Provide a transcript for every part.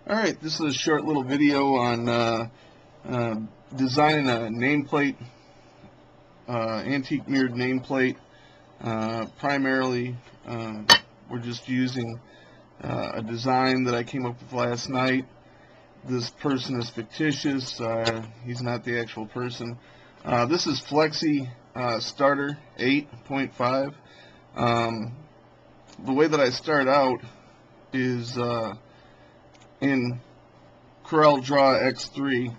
Alright, this is a short little video on designing a nameplate, antique mirrored nameplate. Primarily, we're just using a design that I came up with last night. This person is fictitious, he's not the actual person. This is Flexi Starter 8.5. The way that I start out is in Corel Draw X3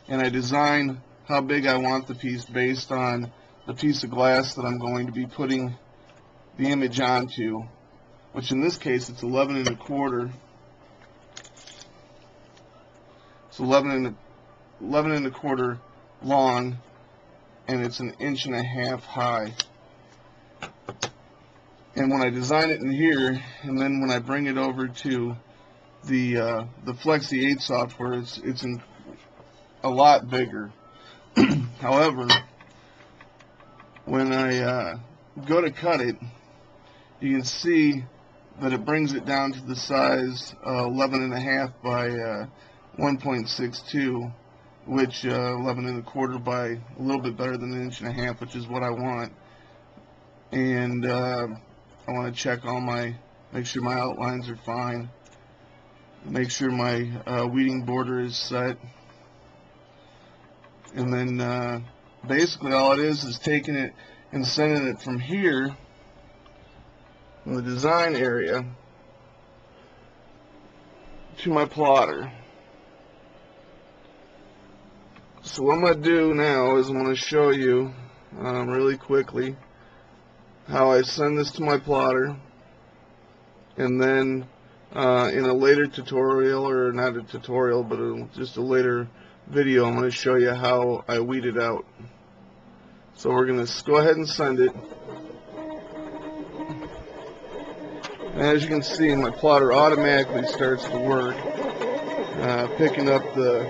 and I design how big I want the piece based on the piece of glass that I'm going to be putting the image onto, which in this case it's 11 1/4. It's 11 1/4 long, and it's 1.5 inches high. And when I design it in here, and then when I bring it over to the Flexi 8 software, it's a lot bigger. However, when I go to cut it, you can see that it brings it down to the size 11.5 by 1.62, which 11 1/4 by a little bit better than 1.5 inches, which is what I want. And I want to check make sure my outlines are fine, make sure my weeding border is set, and then basically all it is taking it and sending it from here in the design area to my plotter. So what I'm going to do now is I'm going to show you really quickly how I send this to my plotter, and then in a later tutorial, or not a tutorial, but just a later video, I'm going to show you how I weed it out. So we're going to go ahead and send it. And as you can see, my plotter automatically starts to work, picking up the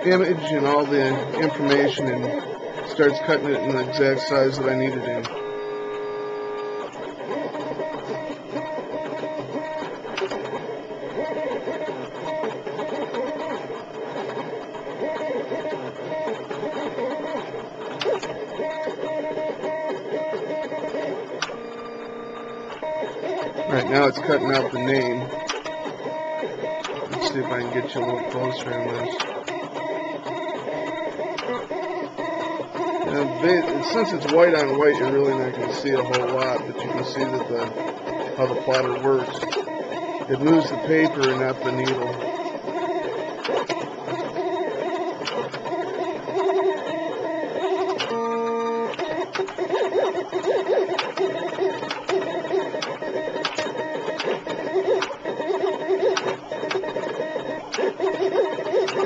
image and all the information and starts cutting it in the exact size that I need it in. Right now it's cutting out the name. Let's see if I can get you a little closer on this. Since it's white on white, you're really not going to see a whole lot, but you can see that how the plotter works. It moves the paper and not the needle.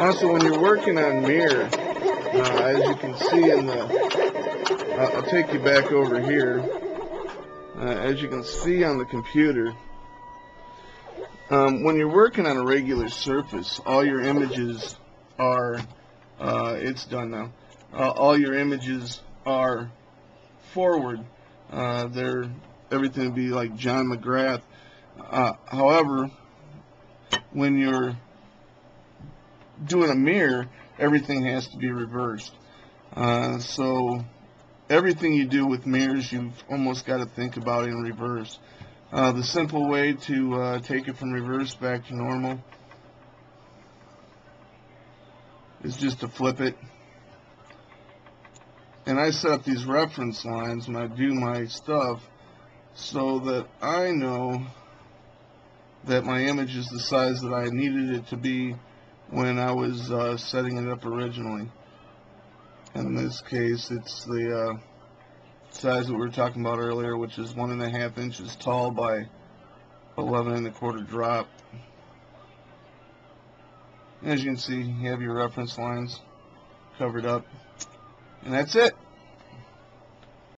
Also, when you're working on mirror, as you can see in the, I'll take you back over here. As you can see on the computer, when you're working on a regular surface, all your images are, it's done now, all your images are forward. Everything would be like John McGrath. However, when you're doing a mirror, everything has to be reversed. So everything you do with mirrors, you've almost got to think about in reverse. The simple way to take it from reverse back to normal is just to flip it. And I set up these reference lines when I do my stuff so that I know that my image is the size that I needed it to be when I was setting it up originally. In this case, it's the size that we were talking about earlier, which is 1.5 inches tall by 11 1/4 drop. As you can see, you have your reference lines covered up, and that's it.